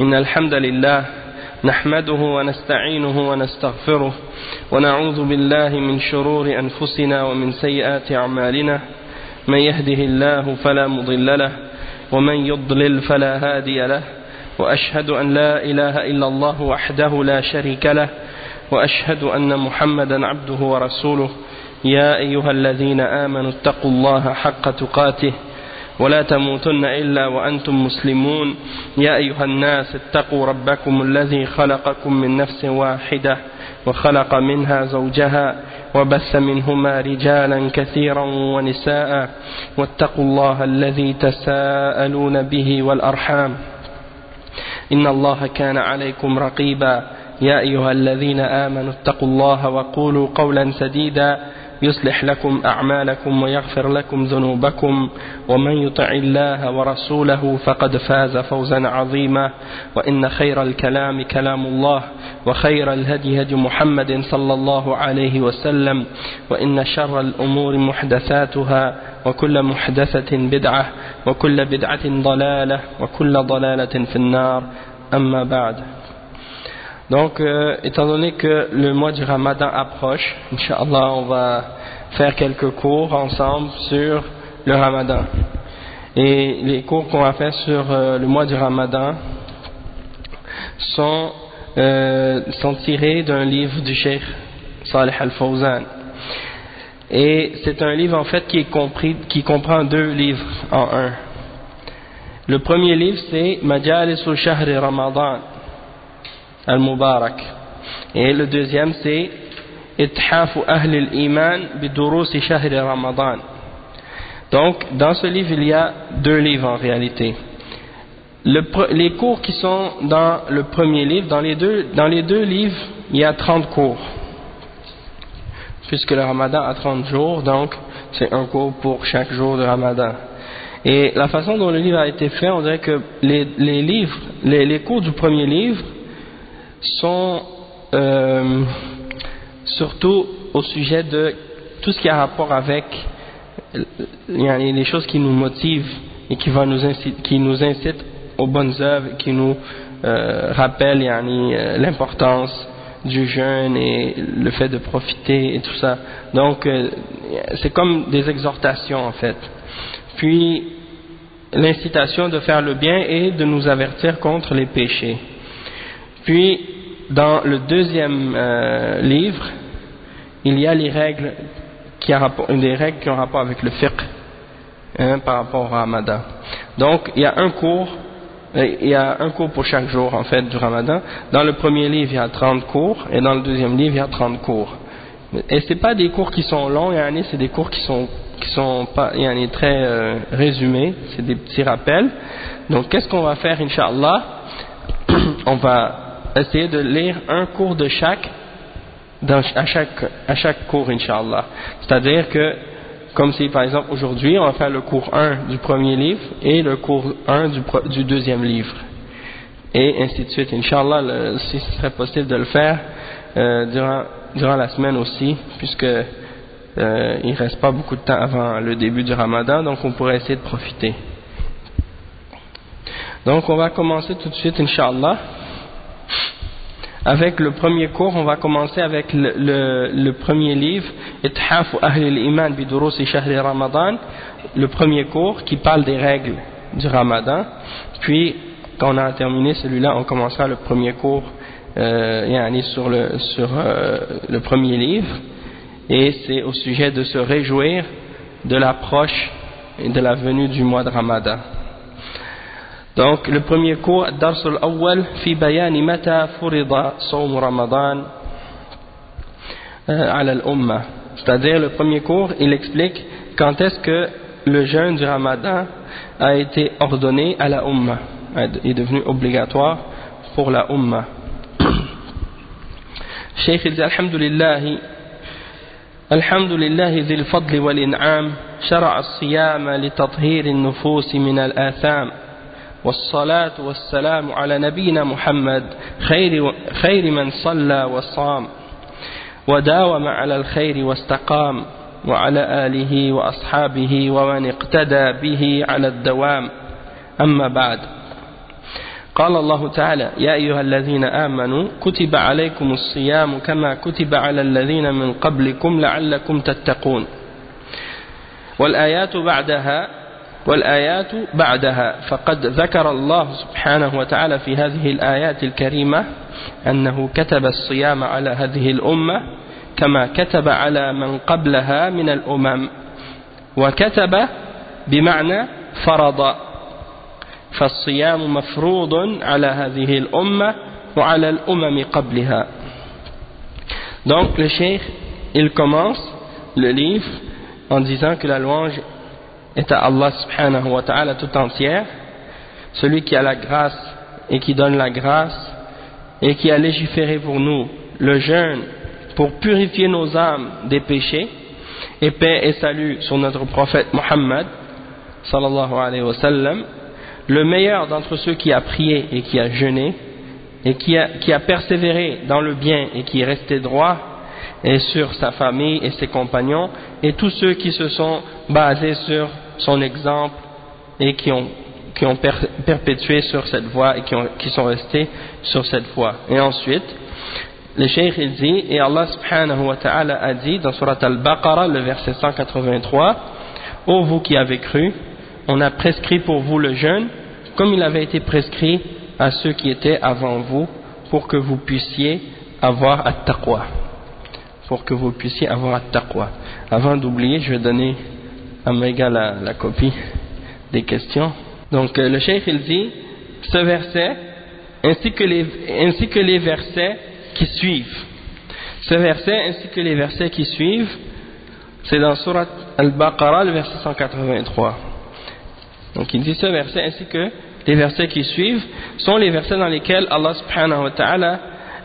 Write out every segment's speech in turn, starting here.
إن الحمد لله نحمده ونستعينه ونستغفره ونعوذ بالله من شرور أنفسنا ومن سيئات أعمالنا من يهده الله فلا مضل له ومن يضلل فلا هادي له وأشهد أن لا إله إلا الله وحده لا شريك له وأشهد أن محمدا عبده ورسوله يا أيها الذين آمنوا اتقوا الله حق تقاته ولا تموتن إلا وأنتم مسلمون يا أيها الناس اتقوا ربكم الذي خلقكم من نفس واحدة وخلق منها زوجها وبث منهما رجالا كثيرا ونساء واتقوا الله الذي تساءلون به والأرحام إن الله كان عليكم رقيبا يا أيها الذين آمنوا اتقوا الله وقولوا قولا سديدا يصلح لكم أعمالكم ويغفر لكم ذنوبكم ومن يطع الله ورسوله فقد فاز فوزا عظيما وإن خير الكلام كلام الله وخير الهدي هدي محمد صلى الله عليه وسلم وإن شر الأمور محدثاتها وكل محدثة بدعة وكل بدعة ضلالة وكل ضلالة في النار أما بعد. Donc, étant donné que le mois du Ramadan approche, Inch'Allah, on va faire quelques cours ensemble sur le Ramadan. Et les cours qu'on va faire sur le mois du Ramadan sont tirés d'un livre du Cheikh Salih Al-Fawzan. Et c'est un livre en fait qui comprend deux livres en un. Le premier livre c'est Majalisul Shahri Ramadan Al-Mubarak. Et le deuxième c'est Ithafu Ahl al-Iman Bidurusi Shahri Ramadan. Donc dans ce livre il y a deux livres en réalité. Les cours qui sont dans le premier livre, dans les deux livres il y a 30 cours. Puisque le Ramadan a 30 jours, donc c'est un cours pour chaque jour de Ramadan. Et la façon dont le livre a été fait, on dirait que les cours du premier livre sont surtout au sujet de tout ce qui a rapport avec les choses qui nous motivent et qui nous incitent aux bonnes œuvres, qui nous rappellent l'importance du jeûne et le fait de profiter et tout ça. Donc c'est comme des exhortations en fait. Puis l'incitation de faire le bien et de nous avertir contre les péchés. Puis dans le deuxième livre, il y a les règles qui ont rapport avec le fiqh par rapport au Ramadan. Donc il y a un cours pour chaque jour en fait du Ramadan. Dans le premier livre il y a 30 cours et dans le deuxième livre il y a 30 cours. Et c'est pas des cours qui sont longs, c'est des cours qui sont pas très résumés, c'est des petits rappels. Donc qu'est-ce qu'on va faire Inch'Allah? On va essayer de lire un cours de à chaque cours Inch'Allah. C'est-à-dire que comme si par exemple aujourd'hui on va faire le cours 1 du premier livre et le cours 1 du deuxième livre et ainsi de suite Inch'Allah, si ce serait possible de le faire durant la semaine aussi, puisque il reste pas beaucoup de temps avant le début du Ramadan, donc on pourrait essayer de profiter. Donc on va commencer tout de suite Inch'Allah avec le premier cours. On va commencer avec le premier livre Ithafu Ahl al-Iman Bidurusi Shahri Ramadan, le premier cours qui parle des règles du Ramadan. Puis quand on a terminé celui-là, on commencera le premier cours sur le premier livre, et c'est au sujet de se réjouir de l'approche et de la venue du mois de Ramadan. Donc le premier cours, Dars al-Awwal fi bayani mata furida sawm Ramadan ala al-Ummah. C'est-à-dire le premier cours, il explique quand est-ce que le jeûne du Ramadan a été ordonné à la Ummah, est devenu obligatoire pour la Ummah. Cheikh il dit Alhamdulillah ذي الفضل والإنعام شرع الصيام لتطهير النفوس من الآثام والصلاة والسلام على نبينا محمد خير من صلى وصام وداوم على الخير واستقام وعلى آله وأصحابه ومن اقتدى به على الدوام أما بعد قال الله تعالى يا أيها الذين آمنوا كتب عليكم الصيام كما كتب على الذين من قبلكم لعلكم تتقون والآيات بعدها فقد ذكر الله سبحانه وتعالى في هذه الآيات الكريمة أنه كتب الصيام على هذه الأمة كما كتب على من قبلها من الأمم وكتب بمعنى فرض فالصيام مفروض على هذه الأمة وعلى الأمم قبلها. Donc le cheikh il commence le livre en disant que la louange est à Allah subhanahu wa ta'ala tout entière, celui qui a la grâce et qui donne la grâce et qui a légiféré pour nous le jeûne pour purifier nos âmes des péchés, et paix et salut sur notre prophète Muhammad sallallahu alayhi wa sallam, le meilleur d'entre ceux qui a prié et qui a jeûné et qui a persévéré dans le bien et qui est resté droit, et sur sa famille et ses compagnons et tous ceux qui se sont basés sur son exemple et qui ont perpétué sur cette voie et qui sont restés sur cette voie. Et ensuite le cheikh il dit, et Allah subhanahu wa ta'ala a dit dans surat al-Baqarah le verset 183, ô vous qui avez cru, on a prescrit pour vous le jeûne comme il avait été prescrit à ceux qui étaient avant vous pour que vous puissiez avoir at-taqwa. Pour que vous puissiez avoir at-taqwa. Avant d'oublier, je vais donner à Maïga la copie des questions. Donc le cheikh il dit, ce verset ainsi que les versets qui suivent. Ce verset ainsi que les versets qui suivent, c'est dans surat al-Baqarah le verset 183. Donc il dit ce verset ainsi que les versets qui suivent sont les versets dans lesquels Allah subhanahu wa ta'ala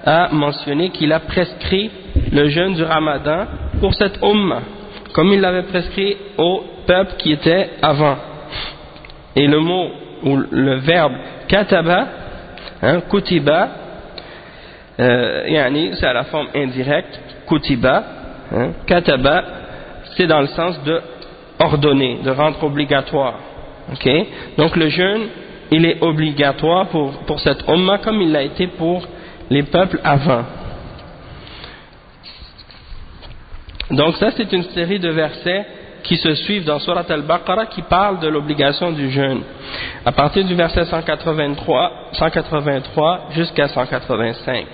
a mentionné qu'il a prescrit le jeûne du Ramadan pour cette ummah, comme il l'avait prescrit au peuple qui était avant. Et le mot ou le verbe kataba, kutiba, c'est à la forme indirecte, kutiba, kataba, c'est dans le sens de ordonner, de rendre obligatoire. Okay? Donc le jeûne, il est obligatoire pour cette ummah comme il l'a été pour les peuples avant. Donc ça c'est une série de versets qui se suivent dans Surat al-Baqarah qui parlent de l'obligation du jeûne. À partir du verset 183 jusqu'à 185.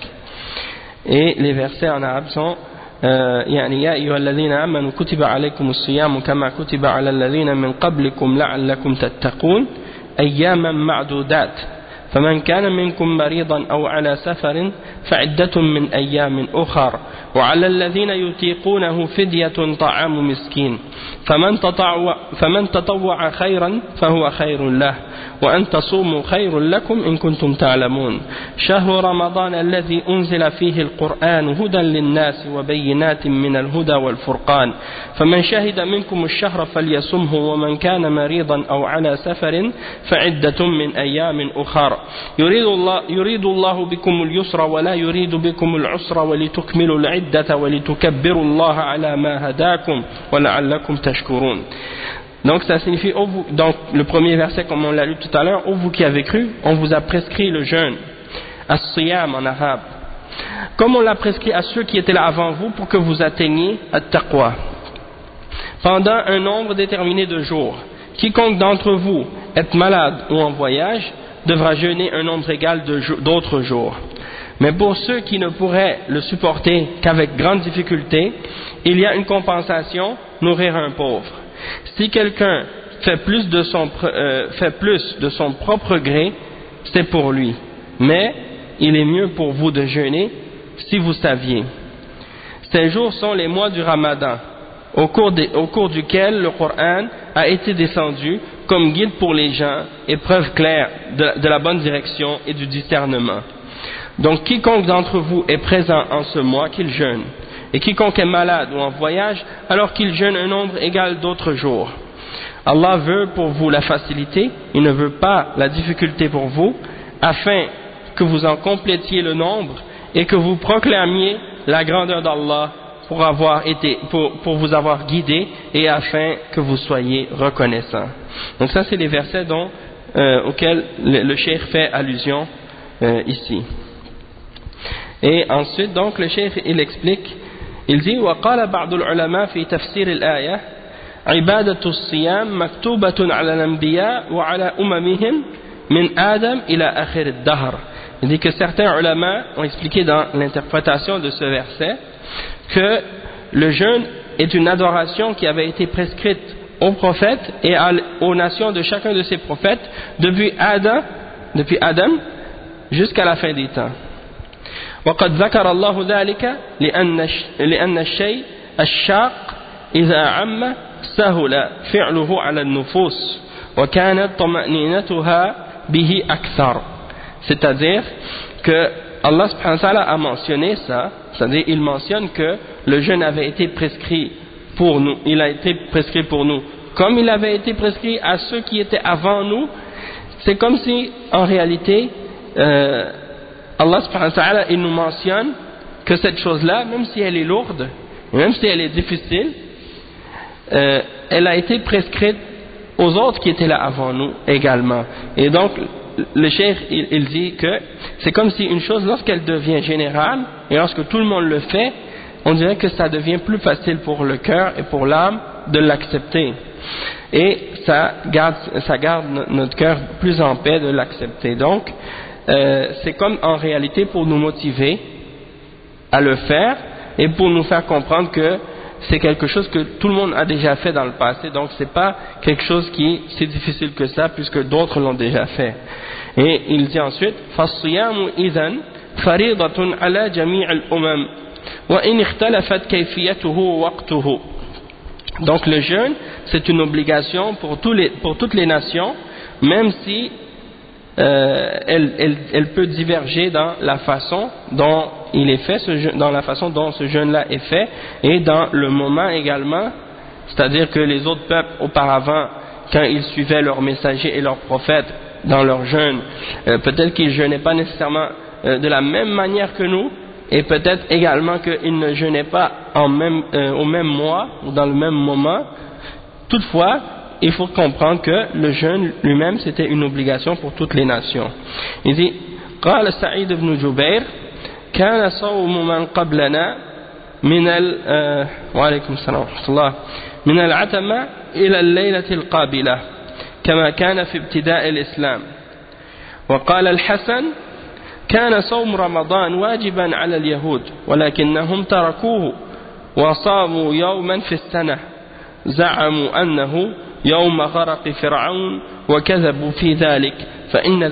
Et les versets en arabe sont يعني يا أيها الذين آمنوا كتب عليكم الصيام كما كتب على الذين من قبلكم لعلكم تتقون أياما معدودات فمن كان منكم مريضا أو على سفر فعدة من أيام أخر وعلى الذين يطيقونه فدية طعام مسكين فمن تطوع خيرا فهو خير له وأن تصوموا خير لكم إن كنتم تعلمون شهر رمضان الذي أنزل فيه القرآن هدى للناس وبينات من الهدى والفرقان فمن شهد منكم الشهر فليصمه ومن كان مريضا أو على سفر فعدة من أيام أخر يريد الله بكم اليسر ولا يريد بكم العسر ولتكملوا العدة ولتكبروا الله على ما هداكم ولعلكم تشكرون. Donc ça signifie, donc le premier verset comme on l'a lu tout à l'heure, ô vous qui avez cru, on vous a prescrit le jeûne, as-siyam en arabe, comme on l'a prescrit à ceux qui étaient là avant vous pour que vous atteigniez at-taqwa, pendant un nombre déterminé de jours. Quiconque d'entre vous est malade ou en voyage devra jeûner un nombre égal d'autres jours. Mais pour ceux qui ne pourraient le supporter qu'avec grande difficulté, il y a une compensation, nourrir un pauvre. Si quelqu'un fait plus de son propre gré, c'est pour lui. Mais il est mieux pour vous de jeûner si vous saviez. Ces jours sont les mois du Ramadan, au cours duquel le Coran a été descendu comme guide pour les gens et preuve claire de la bonne direction et du discernement. Donc quiconque d'entre vous est présent en ce mois, qu'il jeûne. Et quiconque est malade ou en voyage, alors qu'il jeûne un nombre égal d'autres jours. Allah veut pour vous la facilité, il ne veut pas la difficulté pour vous, afin que vous en complétiez le nombre et que vous proclamiez la grandeur d'Allah pour vous avoir guidé et afin que vous soyez reconnaissants. Donc ça c'est les versets auxquels le cheikh fait allusion ici. Et ensuite donc le cheikh il explique, il dit وقال بعض العلماء في تفسير الآية عبادة الصيام مكتوبة على الأنبياء وعلى أممهم من آدم إلى آخر الدهر. Il dit que certains ulama ont expliqué dans l'interprétation de ce verset que le jeûne est une adoration qui avait été prescrite aux prophètes et aux nations de chacun de ces prophètes depuis Adam jusqu'à la fin des temps. وقد ذكر الله ذلك لأن الشيء الشاق إذا عم سهل فعله على النفوس وكانت طمأنينتها به أكثر. C'est-à-dire que Allah subhanahu wa ta'ala a mentionné ça, c'est-à-dire il mentionne que le jeûne avait été prescrit pour nous, il a été prescrit pour nous, comme il avait été prescrit à ceux qui étaient avant nous. C'est comme si en réalité Allah subhanahu wa ta'ala il nous mentionne que cette chose-là, même si elle est lourde, même si elle est difficile, elle a été prescrite aux autres qui étaient là avant nous également. Et donc le cheikh il dit que c'est comme si une chose, lorsqu'elle devient générale et lorsque tout le monde le fait, on dirait que ça devient plus facile pour le cœur et pour l'âme de l'accepter, et ça garde notre cœur plus en paix de l'accepter. Donc c'est comme en réalité pour nous motiver à le faire et pour nous faire comprendre que c'est quelque chose que tout le monde a déjà fait dans le passé, donc c'est pas quelque chose qui est si difficile que ça puisque d'autres l'ont déjà fait. Et il dit ensuite فالصيام إذن فريضة على جميع الأمم وإن اختلفت كيفيته ووقته. Donc le jeûne c'est une obligation pour toutes les nations, même si elle peut diverger dans la façon dont il est fait, dans la façon dont ce jeûne-là est fait, et dans le moment également. C'est-à-dire que les autres peuples auparavant, quand ils suivaient leurs messagers et leurs prophètes dans leur jeûne, peut-être qu'ils jeûnaient pas nécessairement de la même manière que nous, et peut-être également qu'ils ne jeûnaient pas au même mois ou dans le même moment. Toutefois, il faut comprendre que le jeûne lui-même c'était une obligation pour toutes les nations. Il dit قال سعيد بن جبير كان صوم من قبلنا وعليكم السلام ورحمة الله من العتمة إلى الليلة القابلة كما كان في ابتداء الإسلام. وقال الحسن كان صوم رمضان واجبا على اليهود ولكنهم تركوه وصاموا يوما في السنة زعموا أنه يوم غرق فرعون وكذبوا في ذلك فإن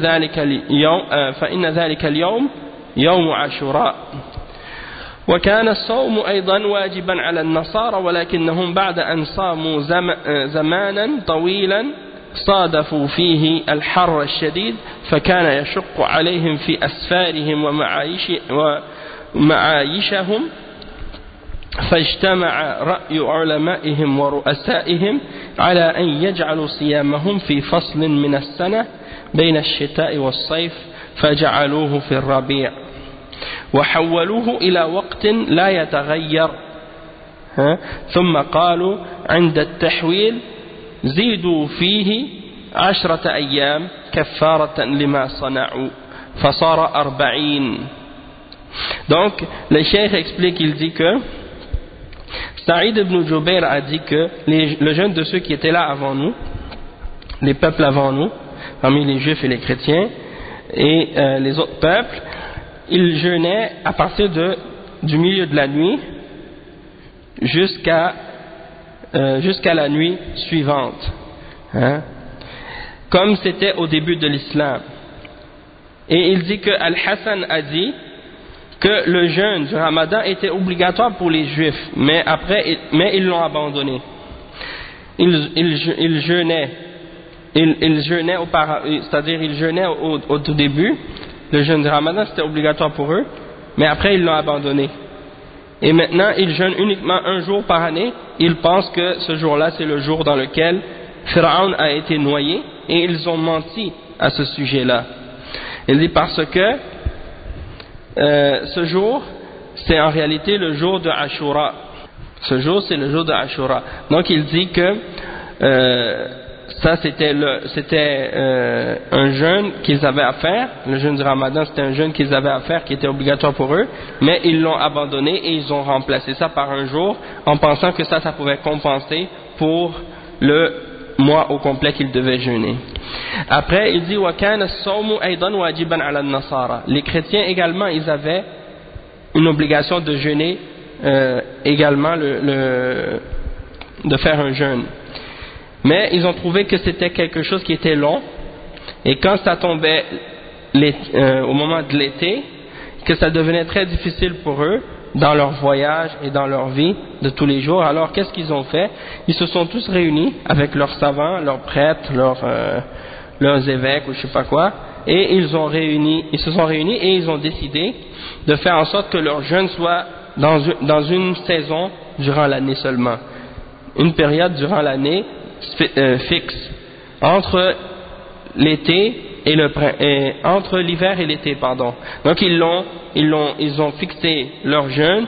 ذلك اليوم يوم عاشوراء. وكان الصوم أيضا واجبا على النصارى ولكنهم بعد أن صاموا زمانا طويلا صادفوا فيه الحر الشديد فكان يشق عليهم في أسفارهم ومعايشهم فاجتمع رأي علمائهم ورؤسائهم على أن يجعلوا صيامهم في فصل من السنة بين الشتاء والصيف فجعلوه في الربيع وحولوه إلى وقت لا يتغير ثم قالوا عند التحويل زيدوا فيه 10 أيام كفارة لما صنعوا فصار 40. Donc le cheikh explique, il dit que Saïd ibn Jubayr a dit que le jeûne de ceux qui étaient là avant nous, les peuples avant nous, parmi les juifs et les chrétiens et les autres peuples, ils jeûnaient à partir du milieu de la nuit jusqu'à la nuit suivante, comme c'était au début de l'islam. Et il dit que Al-Hassan a dit que le jeûne du Ramadan était obligatoire pour les juifs, mais ils l'ont abandonné. Ils jeûnaient c'est-à-dire ils jeûnaient au tout début. Le jeûne du Ramadan c'était obligatoire pour eux, mais après ils l'ont abandonné. Et maintenant ils jeûnent uniquement un jour par année. Ils pensent que ce jour-là c'est le jour dans lequel Pharaon a été noyé, et ils ont menti à ce sujet-là. Il dit parce que ce jour c'est en réalité le jour de Ashura. Ce jour c'est le jour de Ashura. Donc il dit que ça c'était un jeûne qu'ils avaient à faire. Le jeûne du Ramadan, c'était un jeûne qu'ils avaient à faire qui était obligatoire pour eux, mais ils l'ont abandonné et ils ont remplacé ça par un jour en pensant que ça pouvait compenser pour le mois au complet qu'ils devaient jeûner. Après il dit wa kana as-sawmu aydan wajiban ala an-nasara. Les chrétiens également, ils avaient une obligation de jeûner également de faire un jeûne. Mais ils ont trouvé que c'était quelque chose qui était long, et quand ça tombait au moment de l'été, que ça devenait très difficile pour eux dans leur voyage et dans leur vie de tous les jours. Alors qu'est-ce qu'ils ont fait? Ils se sont tous réunis avec leurs savants, leurs prêtres, leurs évêques ou je sais pas quoi, et ils se sont réunis et ils ont décidé de faire en sorte que leur jeûne soit dans une saison durant l'année seulement, une période durant l'année fixe, entre l'été et entre l'hiver et l'été, pardon. Donc ils ont fixé leur jeûne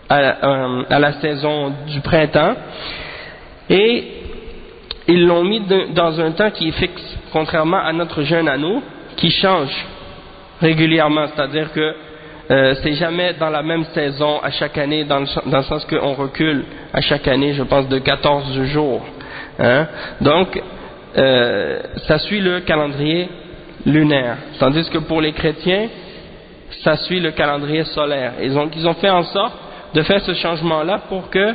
à la saison du printemps, et ils l'ont mis dans un temps qui est fixe, contrairement à notre jeûne à nous, qui change régulièrement, c'est-à-dire que c'est jamais dans la même saison à chaque année, dans le sens qu'on recule à chaque année, je pense, de 14 jours. Hein? Donc, ça suit le calendrier lunaire, tandis que pour les chrétiens, ça suit le calendrier solaire. Et donc, ils ont fait en sorte de faire ce changement-là pour que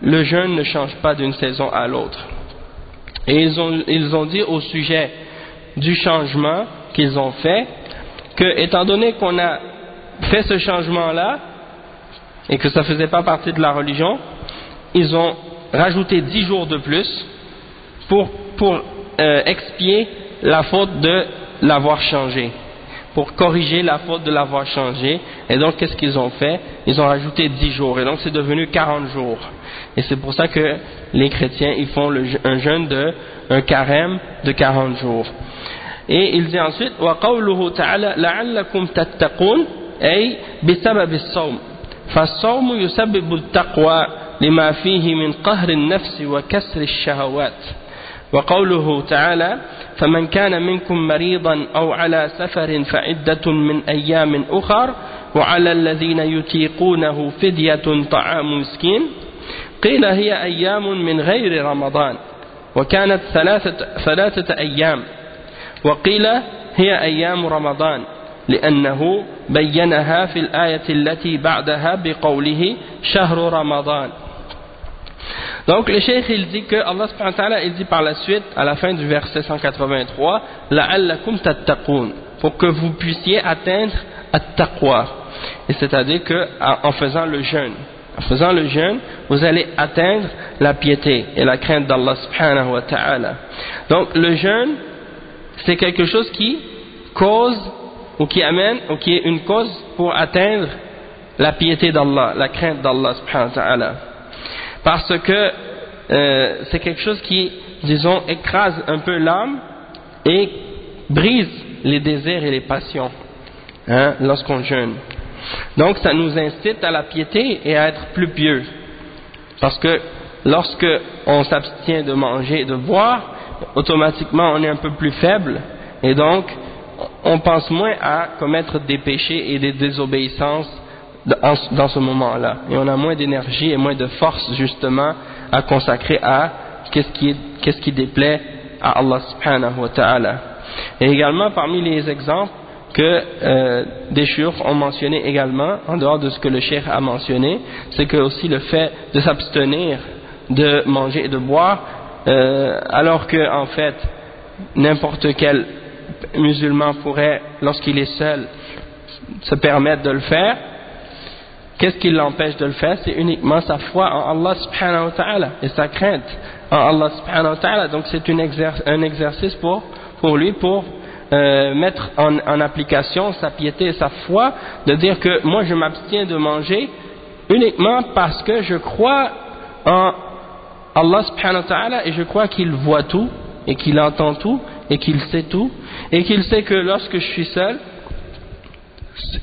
le jeûne ne change pas d'une saison à l'autre. Et ils ont dit au sujet du changement qu'ils ont fait, que étant donné qu'on a fait ce changement-là et que ça ne faisait pas partie de la religion, ils ont rajouté 10 jours de plus pour expier la faute de l'avoir changé, pour corriger la faute de l'avoir changé. Et donc qu'est-ce qu'ils ont fait? Ils ont rajouté 10 jours, et donc c'est devenu 40 jours. Et c'est pour ça que les chrétiens, ils font un jeûne un carême de 40 jours. Et il dit ensuite وَقَوْلُهُ تَعَالَى لَعَلَّكُمْ تَتَّقُونَ أي بسبب الصوم فالصوم يسبب التقوى لما فيه من قهر النفس وكسر الشهوات. وقوله تعالى فمن كان منكم مريضا أو على سفر فعدة من أيام أخر وعلى الذين يطيقونه فدية طعام مسكين قيل هي أيام من غير رمضان وكانت ثلاثة أيام وقيل هي أيام رمضان لأنه بينها في الآية التي بعدها بقوله شهر رمضان. Donc le cheikh il dit que Allah subhanahu wa ta'ala il dit par la suite à la fin du verset 183 la'allakum tattaqun, pour que vous puissiez atteindre at-taqwa, et c'est-à-dire que en faisant le jeûne vous allez atteindre la piété et la crainte d'Allah subhanahu wa ta'ala. Donc le jeûne c'est quelque chose qui cause ou qui amène ou qui est une cause pour atteindre la piété d'Allah, la crainte d'Allah subhanahu wa ta'ala, parce que c'est quelque chose qui, disons, écrase un peu l'âme et brise les désirs et les passions, hein, lorsqu'on jeûne. Donc ça nous incite à la piété et à être plus pieux, parce que lorsque on s'abstient de manger et de boire, automatiquement on est un peu plus faible, et donc on pense moins à commettre des péchés et des désobéissances dans ce moment-là, et on a moins d'énergie et moins de force justement à consacrer à qu'est-ce qui déplaît à Allah subhanahu wa ta'ala. Et également parmi les exemples que des shuyukh ont mentionné également, en dehors de ce que le cheikh a mentionné, c'est que aussi le fait de s'abstenir de manger et de boire, alors que en fait n'importe quel musulman pourrait, lorsqu'il est seul, se permettre de le faire. Qu'est-ce qui l'empêche de le faire? C'est uniquement sa foi en Allah subhanahu wa ta'ala et sa crainte en Allah subhanahu wa ta'ala. Donc c'est un exercice pour lui, pour mettre en application sa piété et sa foi, de dire que moi je m'abstiens de manger uniquement parce que je crois en Allah subhanahu wa ta'ala, et je crois qu'il voit tout et qu'il entend tout et qu'il sait tout, et qu'il sait que lorsque je suis seul,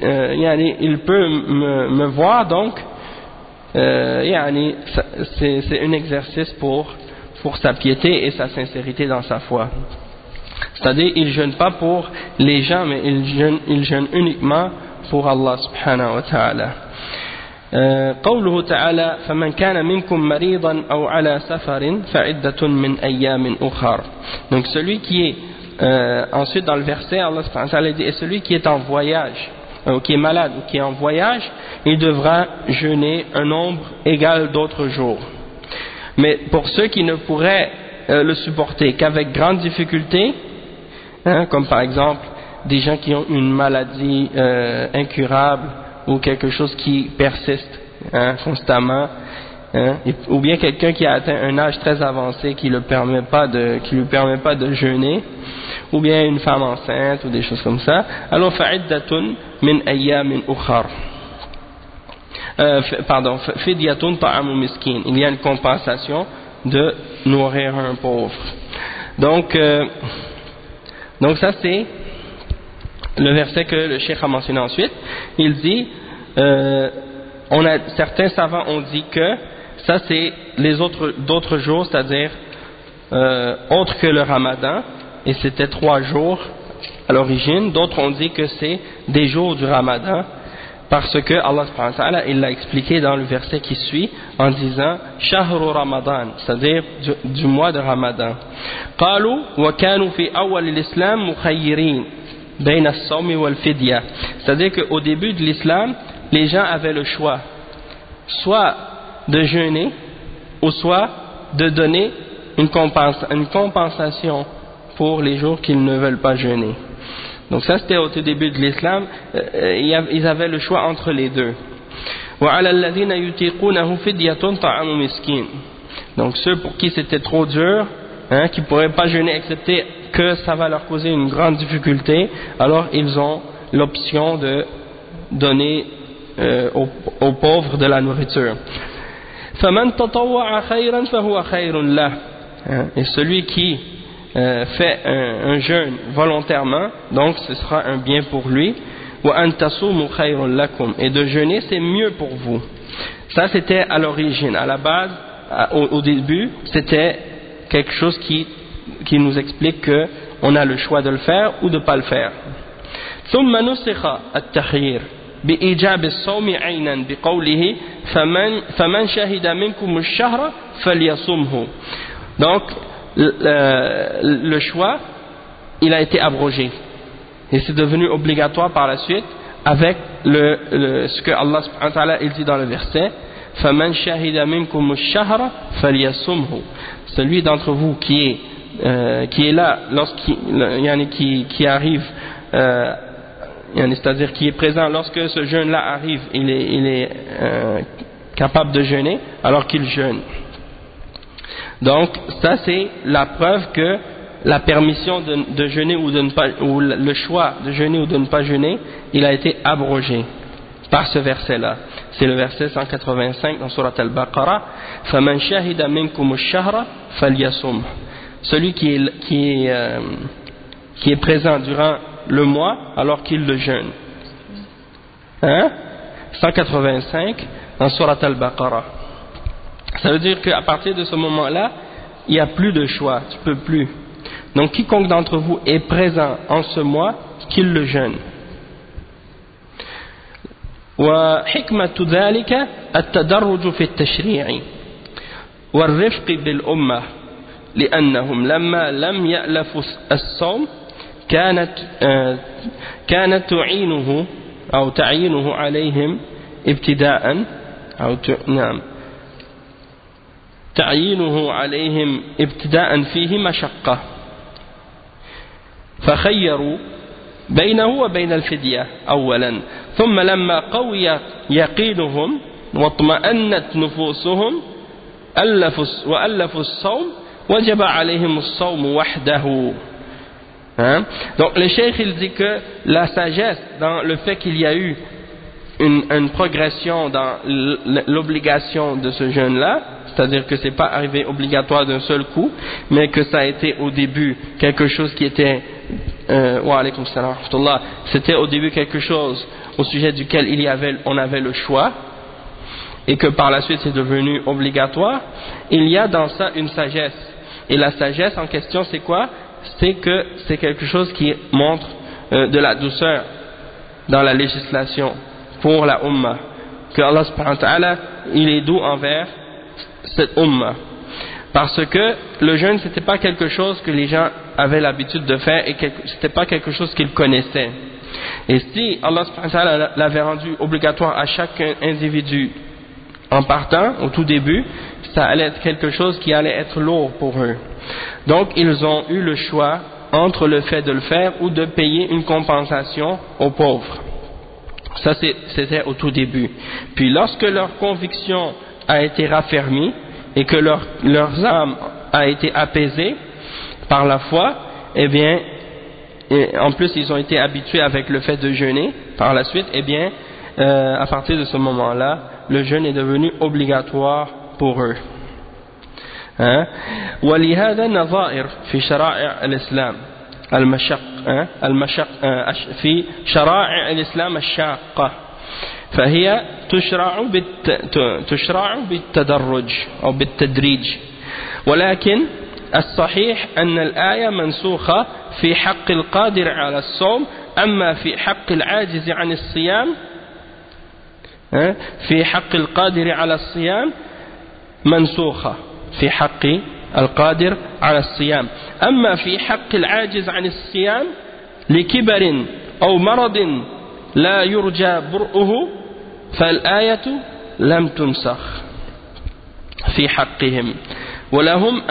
il peut me voir. Donc c'est un exercice pour pour sa piété et sa sincérité dans sa foi. C'est-à-dire, il jeûne pas pour les gens, mais il jeûne uniquement pour Allah subhanahu wa ta'ala. قوله تعالى فمن كان منكم مريضا أو على سفر فعدة من أيام أخر. Donc celui qui est ensuite dans le verset, Allah subhanahu wa ta'ala dit, et celui qui est en voyage, qui est malade ou qui est en voyage, il devra jeûner un nombre égal d'autres jours. Mais pour ceux qui ne pourraient le supporter qu'avec grande difficulté, comme par exemple des gens qui ont une maladie incurable ou quelque chose qui persiste constamment, ou bien quelqu'un qui a atteint un âge très avancé qui lui permet pas de jeûner, ou bien une femme enceinte ou des choses comme ça, alors fa'iddatun min ayyamin ukhar. Fidyatun ta'amu miskin. Il y a une compensation de nourrir un pauvre. Donc ça c'est le verset que le cheikh a mentionné ensuite. Il dit, certains savants ont dit que ça c'est d'autres jours, c'est-à-dire autres que le Ramadan, et c'était 3 jours à l'origine. D'autres ont dit que c'est des jours du Ramadan, parce que Allah subhanahu wa ta'ala il l'a expliqué dans le verset qui suit en disant Shahru Ramadan, c'est-à-dire du mois de Ramadan. قالوا وكانوا في أول الإسلام مخيرين بين الصوم والفدية. C'est-à-dire qu'au début de l'islam, les gens avaient le choix, soit de jeûner ou soit de donner une compensation pour les jours qu'ils ne veulent pas jeûner. Donc ça c'était au tout début de l'islam, ils avaient le choix entre les deux. وعلى الذين يطيقونه فدية طعام مسكين. Donc ceux pour qui c'était trop dur, qui ne pourraient pas jeûner excepté que ça va leur causer une grande difficulté, alors ils ont l'option de donner aux pauvres de la nourriture. فمن تطوع خيرا فهو خير له. Et celui qui fait un jeûne volontairement, donc ce sera un bien pour lui. وأن تصوموا خير لكم. Et de jeûner c'est mieux pour vous. Ça c'était à l'origine, à la base, au début, c'était quelque chose qui nous explique que on a le choix de le faire ou de ne pas le faire. ثم نسخ التخيير بإيجاب الصوم عينا بقوله فمن شهد منكم الشهر فليصمه. Donc le choix il a été abrogé et c'est devenu obligatoire par la suite avec ce que Allah subhanahu wa ta'ala il dit dans le verset فمن شهد منكم الشهر فليصمه. Celui d'entre vous qui est là qui arrive, c'est-à-dire qui est présent lorsque ce jeûne-là arrive, il est capable de jeûner, alors qu'il jeûne. Donc ça c'est la preuve que la permission de jeûner ou le choix de jeûner ou de ne pas jeûner, il a été abrogé par ce verset-là. C'est le verset 185 dans Surat Al-Baqarah. فَمَنْ شَهِدَ مِنْكُمُ الشَّهْرَ فَلْيَصُمْهُ. Celui qui est présent durant le mois alors qu'il le jeûne. 185 dans Surat Al-Baqarah. Ça veut dire qu'à partir de ce moment-là, il n'y a plus de choix, tu peux plus. Donc quiconque d'entre vous est présent en ce mois, qu'il le jeûne. وحكمة ذلك التدرج في التشريع والرفق بالأمة لأنهم لما لم يألفوا الصوم كانت تعينه أو تعيينه عليهم ابتداء تعيينه عليهم ابتداء فيه مشقة فخيروا بينه وبين الفدية أولا ثم لما قوي يقينهم واطمأنت نفوسهم وألفوا الصوم وجب عليهم الصوم وحده. Donc le cheikh il dit que la sagesse dans le fait qu'il y a eu une progression dans l'obligation de ce jeûne-là, c'est-à-dire que c'est pas arrivé obligatoire d'un seul coup, mais que ça a été au début quelque chose qui était c'était au début quelque chose au sujet duquel on avait le choix, et que par la suite c'est devenu obligatoire, il y a dans ça une sagesse. Et la sagesse en question c'est quoi? C'est que c'est quelque chose qui montre de la douceur dans la législation pour la Ummah, que Allah subhanahu wa ta'ala il est doux envers cette Ummah, parce que le jeûne c'était pas quelque chose que les gens avaient l'habitude de faire et c'était pas quelque chose qu'ils connaissaient. Et si Allah subhanahu wa ta'ala l'avait rendu obligatoire à chaque individu en partant au tout début, ça allait être quelque chose qui allait être lourd pour eux. Donc ils ont eu le choix entre le fait de le faire ou de payer une compensation aux pauvres. Ça c'était au tout début. Puis lorsque leur conviction a été raffermie et que leurs âmes a été apaisée par la foi, eh bien, et en plus ils ont été habitués avec le fait de jeûner par la suite, eh bien, à partir de ce moment-là, le jeûne est devenu obligatoire pour eux. ولهذا نظائر في شرائع الإسلام في شرائع الإسلام الشاقة، فهي تشرع بالتدرج أو بالتدريج، ولكن الصحيح أن الآية منسوخة في حق القادر على الصوم، أما في حق العاجز عن الصيام في حق القادر على الصيام منسوخة في حق القادر على الصيام، أما في حق العاجز عن الصيام لكبر أو مرض لا يرجى برؤه فالآية لم تنسخ في حقهم، ولهم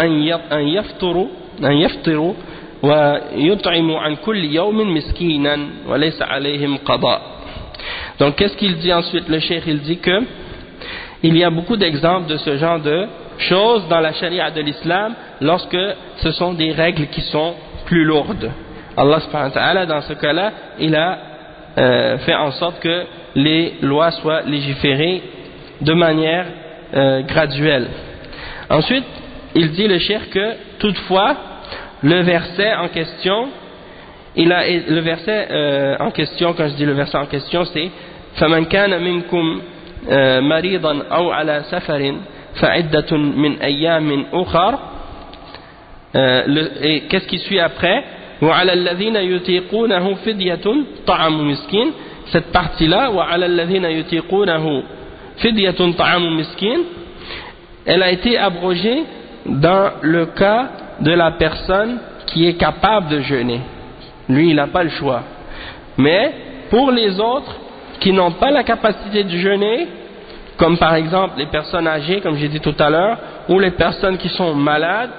أن يفطروا ويطعموا عن كل يوم مسكينا وليس عليهم قضاء. Donc qu'est-ce qu'il dit ensuite le cheikh? Il dit que il y a beaucoup d'exemples de ce genre de choses dans la charia de l'islam lorsque ce sont des règles qui sont plus lourdes. Allah subhanahu wa ta'ala dans ce cas-là il a fait en sorte que les lois soient légiférées de manière graduelle. Ensuite il dit le cheikh que toutefois le verset en question, le verset en question, quand je dis le verset en question, c'est فَمَنْ كَانَ مِنْكُمْ مَرِيضًا أَوْ عَلَى سَفَرٍ فَعِدَّةٌ مِنْ أَيَّامٍ أُخَرٍ. Et qu'est-ce qui suit après? وَعَلَى الَّذِينَ يُطِيقُونَهُ فِدْيَةٌ طَعَامُ مِسْكِينٍ. Cette partie-là, وَعَلَى الَّذِينَ يُطِيقُونَهُ فِدْيَةٌ طَعَامُ مِسْكِينٍ, elle a été abrogée dans le cas de la personne qui est capable de jeûner. Lui, il n'a pas le choix. Mais pour les autres qui n'ont pas la capacité de jeûner, comme par exemple les personnes âgées, comme j'ai dit tout à l'heure, ou les personnes qui sont malades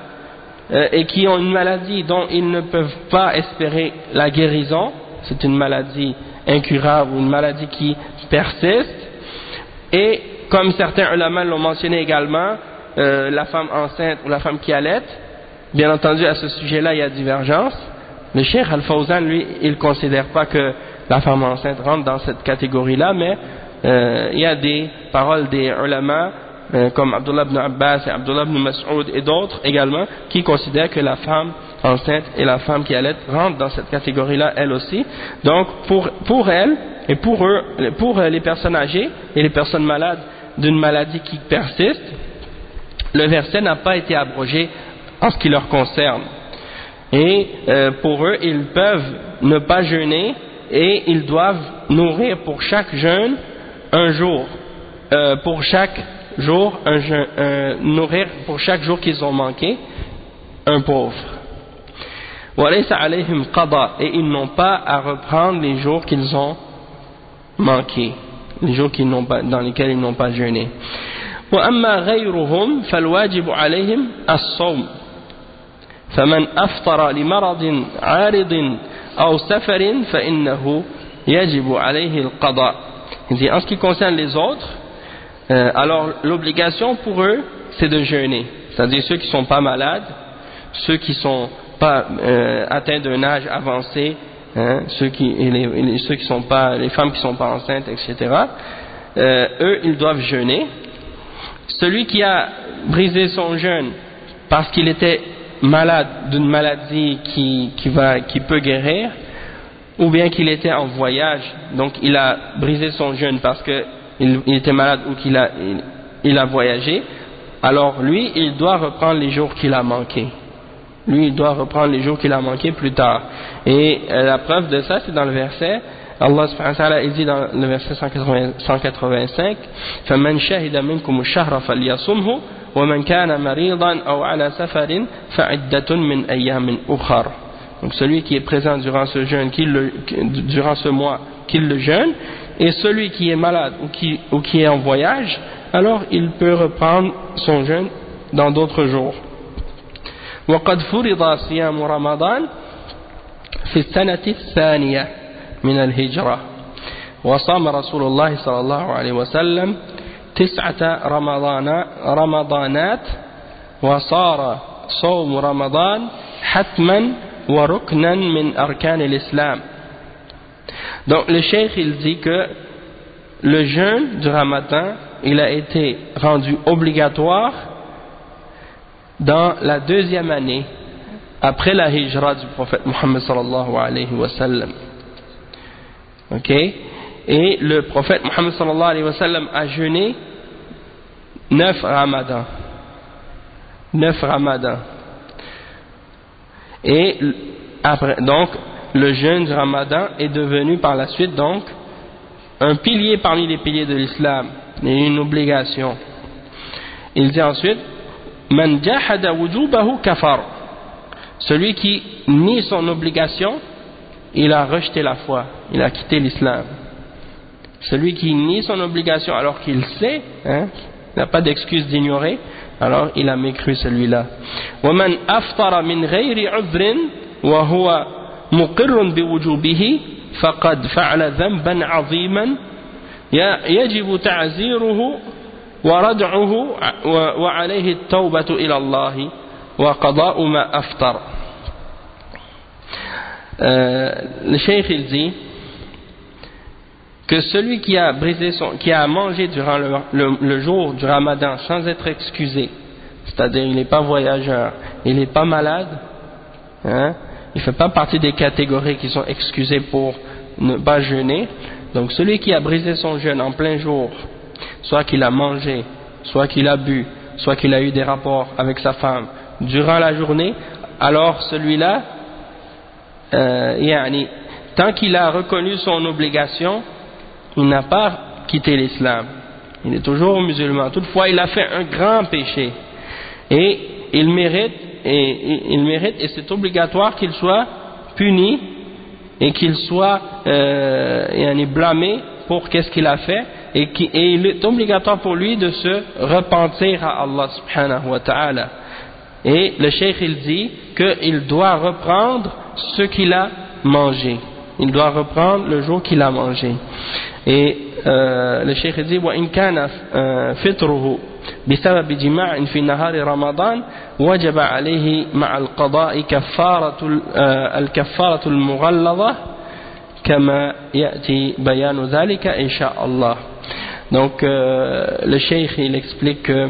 et qui ont une maladie dont ils ne peuvent pas espérer la guérison, c'est une maladie incurable ou une maladie qui persiste, et comme certains ulama l'ont mentionné également, la femme enceinte ou la femme qui allaite. Bien entendu, à ce sujet-là, il y a divergence. Le Cheikh Al-Fawzan, lui, il ne considère pas que la femme enceinte rentre dans cette catégorie-là, mais il y a des paroles des ulama, comme Abdullah ibn Abbas et Abdullah ibn Mas'ud et d'autres également, qui considèrent que la femme enceinte et la femme qui allaite rentrent dans cette catégorie-là, elle aussi. Donc, pour elle et pour eux, pour les personnes âgées et les personnes malades d'une maladie qui persiste, le verset n'a pas été abrogé en ce qui leur concerne. Et pour eux, ils peuvent ne pas jeûner et ils doivent nourrir pour chaque jeûne un jour. Pour chaque jour, nourrir pour chaque jour qu'ils ont manqué un pauvre. وَلَيْسَ عَلَيْهِمْ قَضَى, et ils n'ont pas à reprendre les jours qu'ils ont manqués, les jours dans lesquels ils n'ont pas jeûné. وأما غيرهم فالواجب عليهم الصوم فمن أفطر لمرض عارض أو سفر فإنه يجب عليه القضاء. En ce qui concerne les autres, alors l'obligation pour eux c'est de jeûner, c'est-à-dire ceux qui ne sont pas malades, ceux qui ne sont pas atteints d'un âge avancé, ceux qui sont pas, les femmes qui ne sont pas enceintes, etc. Eux ils doivent jeûner. Celui qui a brisé son jeûne parce qu'il était malade d'une maladie qui peut guérir, ou bien qu'il était en voyage, donc il a brisé son jeûne parce que il était malade ou il a voyagé, alors lui, il doit reprendre les jours qu'il a manqués. Lui, il doit reprendre les jours qu'il a manqués plus tard. Et la preuve de ça, c'est dans le verset, Allah subhanahu wa ta'ala dit dans le verset 185, فَمَنْ شَهِدَ مِنْكُمُ الشَّهْرَ فَلْيَصُمْهُ وَمَنْ كَانَ مَرِيضًا أَوْ عَلَى سَفَرٍ فَعِدَّةٌ مِنْ أَيَّامٍ أُخَرَ. Donc celui qui est présent durant ce jeûne, durant ce mois, qu'il le jeûne, et celui qui est malade ou qui est en voyage, alors il peut reprendre son jeûne dans d'autres jours. وقد فرض صيام رمضان في السنة الثانية من الهجرة وصام رسول الله صلى الله عليه وسلم 9 رمضانات وصار صوم رمضان حتما وركنا من أركان الإسلام. Donc le cheikh il dit que le jeûne du Ramadan il a été rendu obligatoire dans la 2e année après la hijra du prophète Muhammad sallallahu alayhi wa sallam. Ok, et le prophète Muhammad sallallahu alayhi wa sallam a jeûné 9 ramadans. Et après, donc le jeûne du Ramadan est devenu par la suite donc un pilier parmi les piliers de l'islam et une obligation. Il dit ensuite Man jahada wujubahu kafar. Celui qui nie son obligation, il a rejeté la foi, il a quitté l'islam. Celui qui nie son obligation alors qu'il sait, il n'a pas d'excuse d'ignorer, alors il a mécru celui-là. وَمَنْ أَفْطَرَ مِنْ غَيْرِ عُذْرٍ وَهُوَ مُقِرٌّ بِوُجُوبِهِ فَقَدْ فَعَلَ ذَنْبًا عَظِيمًا يَجِبُ تَعْزِيرُهُ وَرَدْعُهُ وَعَلَيْهِ التَّوْبَةُ إِلَى اللَّهِ وَقَضَاءُ مَا أَفْطَرَ. Le cheikh il dit que celui qui a mangé durant le jour du Ramadan sans être excusé, c'est-à-dire il n'est pas voyageur, il n'est pas malade, il ne fait pas partie des catégories qui sont excusées pour ne pas jeûner, donc celui qui a brisé son jeûne en plein jour, soit qu'il a mangé, soit qu'il a bu, soit qu'il a eu des rapports avec sa femme durant la journée, alors celui-là, tant qu'il a reconnu son obligation, il n'a pas quitté l'islam, il est toujours musulman. Toutefois il a fait un grand péché et il mérite et c'est obligatoire qu'il soit puni et qu'il soit blâmé pour qu'est-ce qu'il a fait, et il est obligatoire pour lui de se repentir à Allah subhanahu wa ta'ala. Et le cheikh il dit qu'il doit reprendre ce qu'il a mangé, il doit reprendre le jour qu'il a mangé. Et le cheikh dit وإن كان فطره بسبب جماع في نهار رمضان وجب عليه مع القضاء الكفارة المغلظة كما يأتي بيان ذلك إن شاء الله. Donc le cheikh il explique que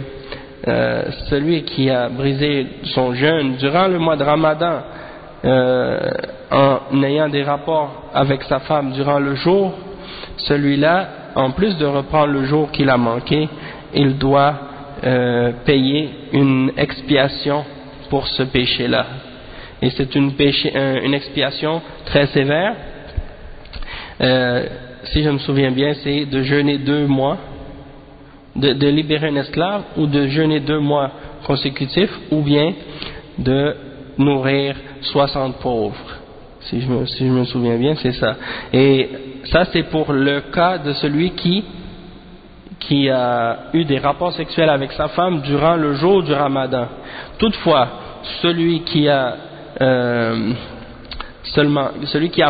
celui qui a brisé son jeûne durant le mois de Ramadan en ayant des rapports avec sa femme durant le jour, celui-là, en plus de reprendre le jour qu'il a manqué, il doit payer une expiation pour ce péché-là. Et c'est une expiation très sévère. Si je me souviens bien, c'est de jeûner 2 mois, de libérer un esclave, ou de jeûner 2 mois consécutifs, ou bien de nourrir 60 pauvres. Si je me souviens bien, c'est ça. Et ça, c'est pour le cas de celui qui a eu des rapports sexuels avec sa femme durant le jour du Ramadan. Toutefois, celui qui a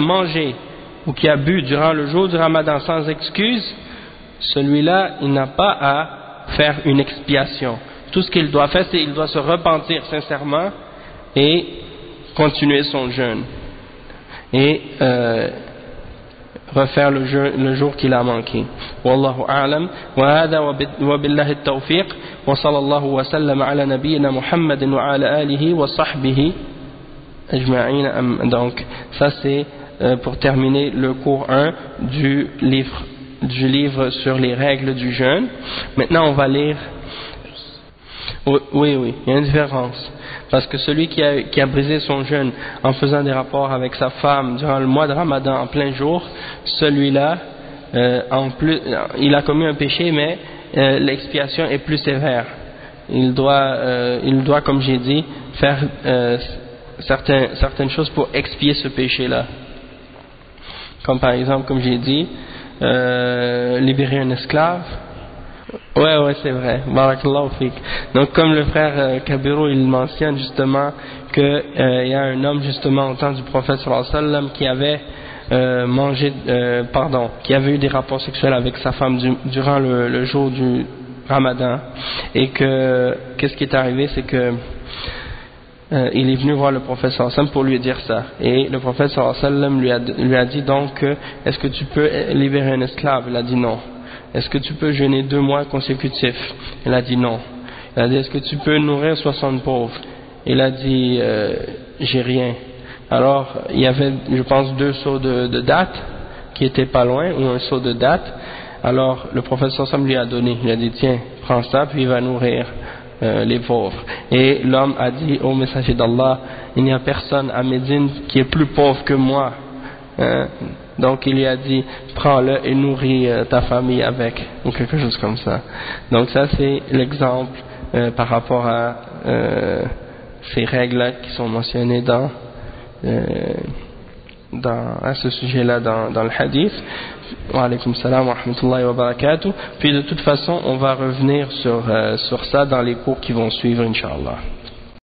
mangé ou qui a bu durant le jour du Ramadan sans excuse, celui-là, il n'a pas à faire une expiation. Tout ce qu'il doit faire, c'est qu'il doit se repentir sincèrement et continuer son jeûne. Et refaire le jour qu'il a manqué. Wallahu a'lam. Wa hadha wa billahi at-tawfiq. Wa sallallahu wa sallam ala nabiyyina Muhammadin wa ala alihi wa sahbihi ajma'in. Donc ça c'est pour terminer le cours 1 du livre livre sur les règles du jeûne. Maintenant on va lire. Oui, il y a une différence. Parce que celui qui a brisé son jeûne en faisant des rapports avec sa femme durant le mois de Ramadan en plein jour, celui-là, en plus, il a commis un péché, mais l'expiation est plus sévère. Il doit, comme j'ai dit, faire certaines choses pour expier ce péché-là. Comme par exemple, comme j'ai dit, libérer un esclave. Ouais, c'est vrai. Barakallahu fik. Donc, comme le frère Kabiru, il mentionne justement que il y a un homme justement au temps du prophète sallallahu alayhi wa sallam qui avait qui avait eu des rapports sexuels avec sa femme durant le jour du Ramadan, et que qu'est-ce qui est arrivé, c'est que il est venu voir le prophète sallallahu alayhi wa sallam pour lui dire ça, et le prophète sallallahu alayhi wa sallam lui a dit donc est-ce que tu peux libérer un esclave? Il a dit non. Est-ce que tu peux jeûner 2 mois consécutifs? Il a dit non. Il a dit est-ce que tu peux nourrir 60 pauvres? Il a dit j'ai rien. Alors il y avait, je pense, 2 seaux de dattes qui étaient pas loin, ou un seau de dattes. Alors le prophète sallallahu alayhi wa sallam lui a donné, il a dit tiens, prends ça puis il va nourrir les pauvres. Et l'homme a dit ô messager d'Allah, il n'y a personne à Médine qui est plus pauvre que moi. Donc il lui a dit prends-le et nourris ta famille avec, ou quelque chose comme ça. Donc ça c'est l'exemple par rapport à ces règles-là qui sont mentionnées à ce sujet-là dans le hadith. Wa alaykum salam wa rahmatullahi wa barakatuh. Puis de toute façon on va revenir sur ça dans les cours qui vont suivre, Inch'Allah.